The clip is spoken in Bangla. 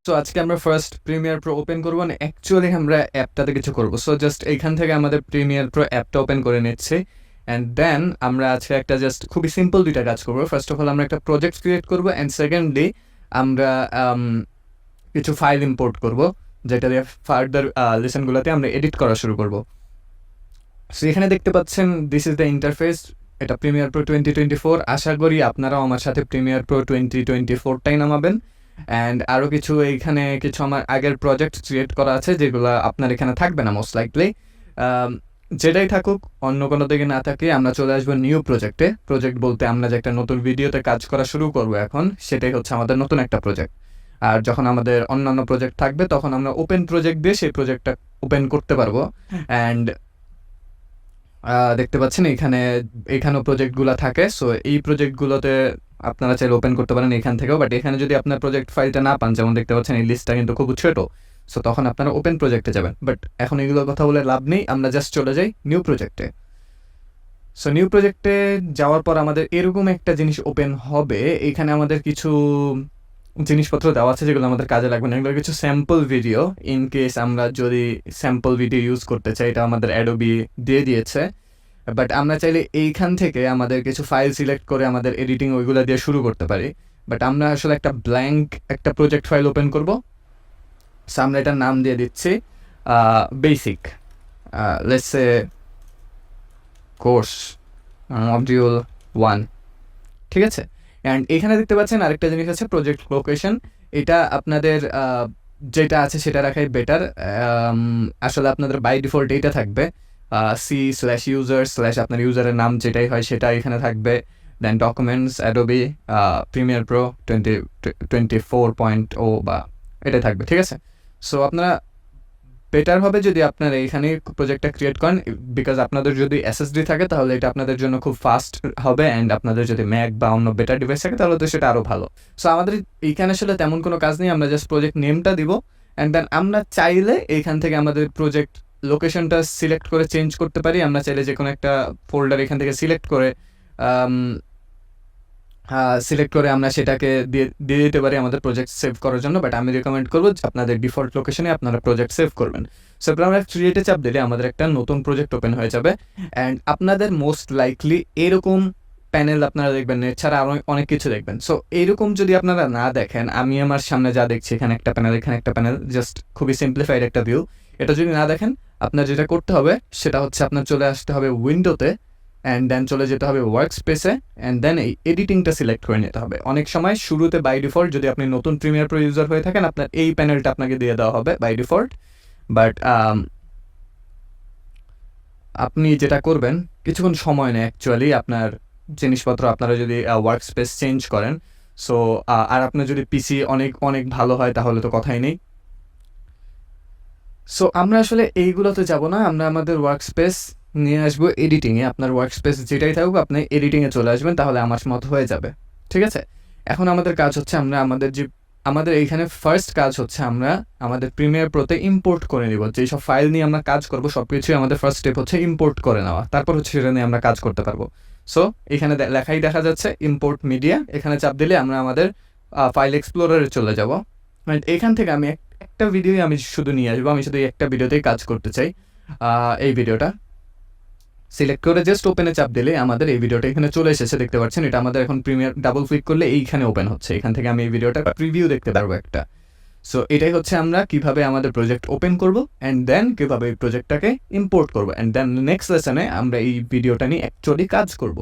সো আজকে আমরা ফার্স্ট প্রিমিয়ার প্রো ওপেন করবো না, অ্যাকচুয়ালি আমরা অ্যাপটাতে কিছু করবো। সো জাস্ট এইখান থেকে আমাদের প্রিমিয়ার প্রো অ্যাপটা ওপেন করে নিচ্ছি অ্যান্ড দেন আমরা আজকে একটা জাস্ট খুবই সিম্পল দুইটা কাজ করবো। ফার্স্ট অফ অল আমরা একটা প্রজেক্ট ক্রিয়েট করবো অ্যান্ড সেকেন্ডলি আমরা কিছু ফাইল ইম্পোর্ট করবো যেটা দিয়ে ফার্দার লেসনগুলোতে আমরা এডিট করা শুরু করবো। সো এখানে দেখতে পাচ্ছেন দিস ইজ দ্য ইন্টারফেস, এটা প্রিমিয়ার প্রো 2024। আশা করি আপনারাও আমার সাথে প্রিমিয়ার প্রো 2024টাই নামাবেন। অ্যান্ড আরও কিছু এইখানে কিছু আমার আগের প্রজেক্ট ক্রিয়েট করা আছে যেগুলো আপনার এখানে থাকবে না মোস্ট লাইকলি। যেটাই থাকুক, অন্য কোনো দিকে না থাকে আমরা চলে আসবো নিউ প্রজেক্টে। প্রজেক্ট বলতে আমরা যে একটা নতুন ভিডিওতে কাজ করা শুরু করবো এখন, সেটাই হচ্ছে আমাদের নতুন একটা প্রজেক্ট। আর যখন আমাদের অন্যান্য প্রজেক্ট থাকবে তখন আমরা ওপেন প্রজেক্ট দিয়ে সেই প্রজেক্টটা ওপেন করতে পারবো। অ্যান্ড দেখতে পাচ্ছেন এখানেও প্রজেক্টগুলো থাকে। সো এই প্রজেক্টগুলোতে আপনারা চাইলে ওপেন করতে পারেন এখান থেকেও, বাট এখানে যদি আপনার প্রজেক্ট ফাইলটা না পান, যেমন দেখতে পাচ্ছেন এই লিস্টটা কিন্তু খুব ছোট, সো তখন আপনারা ওপেন প্রজেক্টে যাবেন। বাট এখন এগুলোর কথা বলে লাভ নেই, আমরা জাস্ট চলে যাই নিউ প্রজেক্টে। সো নিউ প্রজেক্টে যাওয়ার পর আমাদের এরকম একটা জিনিস ওপেন হবে। এখানে আমাদের কিছু জিনিসপত্র দেওয়া আছে যেগুলো আমাদের কাজে লাগবে না, এগুলো কিছু স্যাম্পল ভিডিও। ইন কেস আমরা যদি স্যাম্পল ভিডিও ইউজ করতে চাই, এটা আমাদের অ্যাডোবি দিয়ে দিয়েছে। বাট আমরা চাইলে এইখান থেকে আমাদের কিছু ফাইল সিলেক্ট করে আমাদের এডিটিং ওইগুলো দিয়ে শুরু করতে পারি। বাট আমরা আসলে একটা ব্ল্যাঙ্ক একটা প্রজেক্ট ফাইল ওপেন করব। সো আমরা এটার নাম দিয়ে দিচ্ছি basic, let's say course module 1, ঠিক আছে। অ্যান্ড এখানে দেখতে পাচ্ছেন আরেকটা জিনিস আছে প্রজেক্ট লোকেশন। এটা আপনাদের যেটা আছে সেটা রাখাই বেটার। আসলে আপনাদের বাই ডিফল্ট এইটা থাকবে, c/user/ আপনার ইউজারের নাম যেটাই হয় সেটা এখানে থাকবে। দেন ডকুমেন্টস অ্যাডোবি প্রিমিয়ার প্রো 2024.0 বা এটাই থাকবে, ঠিক আছে। সো আপনারা বেটার হবে যদি আপনারা এখানে প্রজেক্টটা ক্রিয়েট করেন, বিকজ আপনাদের যদি এসএসডি থাকে তাহলে এটা আপনাদের জন্য খুব ফাস্ট হবে, অ্যান্ড আপনাদের যদি ম্যাক বা অন্য বেটার ডিভাইস থাকে তাহলে তো সেটা আরও ভালো। সো আমাদের এইখানে আসলে তেমন কোনো কাজ নেই, আমরা জাস্ট প্রজেক্ট নেমটা দিব অ্যান্ড দেন আমরা চাইলে এইখান থেকে আমাদের প্রজেক্ট লোকেশনটা সিলেক্ট করে চেঞ্জ করতে পারি। আমরা চাইলে যে কোনো একটা ফোল্ডার এখান থেকে সিলেক্ট করে আমরা সেটাকে দিয়ে দিতে পারি আমাদের প্রজেক্ট সেভ করার জন্য। বাট আমি রেকমেন্ড করবো যে আপনাদের ডিফল্ট লোকেশনে আপনারা প্রজেক্ট সেভ করবেন। সো আমরা ক্রিয়েটে চাপ দিলে আমাদের একটা নতুন প্রজেক্ট ওপেন হয়ে যাবে। অ্যান্ড আপনাদের মোস্ট লাইকলি এরকম প্যানেল আপনারা দেখবেন, এছাড়া আরও অনেক কিছু দেখবেন। সো এইরকম যদি আপনারা না দেখেন, আমি আমার সামনে যা দেখছি এখানে একটা প্যানেল, এখানে একটা প্যানেল, জাস্ট খুবই সিম্পলিফাইড একটা ভিউ। এটা যদি না দেখেন, আপনার যেটা করতে হবে সেটা হচ্ছে আপনার চলে আসতে হবে উইন্ডোতে অ্যান্ড দেন চলে যেতে হবে ওয়ার্ক স্পেসে অ্যান্ড দেন এই এডিটিংটা সিলেক্ট করে নিতে হবে। অনেক সময় শুরুতে বাই ডিফল্ট যদি আপনি নতুন প্রিমিয়ার প্রো ইউজার হয়ে থাকেন, আপনার এই প্যানেলটা আপনাকে দিয়ে দেওয়া হবে বাই ডিফল্ট। বাট আপনি যেটা করবেন, কিছুক্ষণ সময় নেয় অ্যাকচুয়ালি আপনার জিনিসপত্র আপনারা যদি ওয়ার্ক স্পেস চেঞ্জ করেন। সো আর আপনার যদি পিসি অনেক অনেক ভালো হয় তাহলে তো কথাই নেই। সো আমরা আসলে এইগুলোতে যাব না, আমরা আমাদের ওয়ার্ক স্পেস নিয়ে আসবো এডিটিংয়ে। আপনার ওয়ার্ক স্পেস যেটাই থাকুক আপনি এডিটিংয়ে চলে আসবেন, তাহলে আমার মতো হয়ে যাবে, ঠিক আছে। এখন আমাদের কাজ হচ্ছে আমরা আমাদের এইখানে ফার্স্ট কাজ হচ্ছে আমরা আমাদের প্রিমিয়ার প্রোতে ইম্পোর্ট করে নিব। যেই সব ফাইল নিয়ে আমরা কাজ করবো সব কিছুই আমাদের ফার্স্ট স্টেপ হচ্ছে ইম্পোর্ট করে নেওয়া, তারপর হচ্ছে সেটা নিয়ে আমরা কাজ করতে পারবো। সো এখানে লেখাই দেখা যাচ্ছে ইম্পোর্ট মিডিয়া, এখানে চাপ দিলে আমরা আমাদের ফাইল এক্সপ্লোরারে চলে যাব। এখান থেকে আমি একটা ভিডিও আমি শুধু নিয়ে আসবো, আমি শুধু একটা ভিডিওতেই কাজ করতে চাই। এই ভিডিওটা সিলেক্ট করে জাস্ট ওপেনে চাপ দিলে আমাদের এই ভিডিওটা এখানে চলে এসেছে, দেখতে পাচ্ছেন। এটা আমাদের এখন প্রিমিয়ার ডাবল ক্লিক করলে এইখানে ওপেন হচ্ছে, এখান থেকে আমি এই ভিডিওটা প্রিভিউ দেখতে পারবো একটা। সো এটাই হচ্ছে আমরা কিভাবে আমাদের প্রজেক্ট ওপেন করব অ্যান্ড দেন কিভাবে এই প্রজেক্টটাকে ইম্পোর্ট করবো অ্যান্ড দেন নেক্সট লেসনে আমরা এই ভিডিওটা নিয়ে অ্যাকচুয়ালি কাজ করব।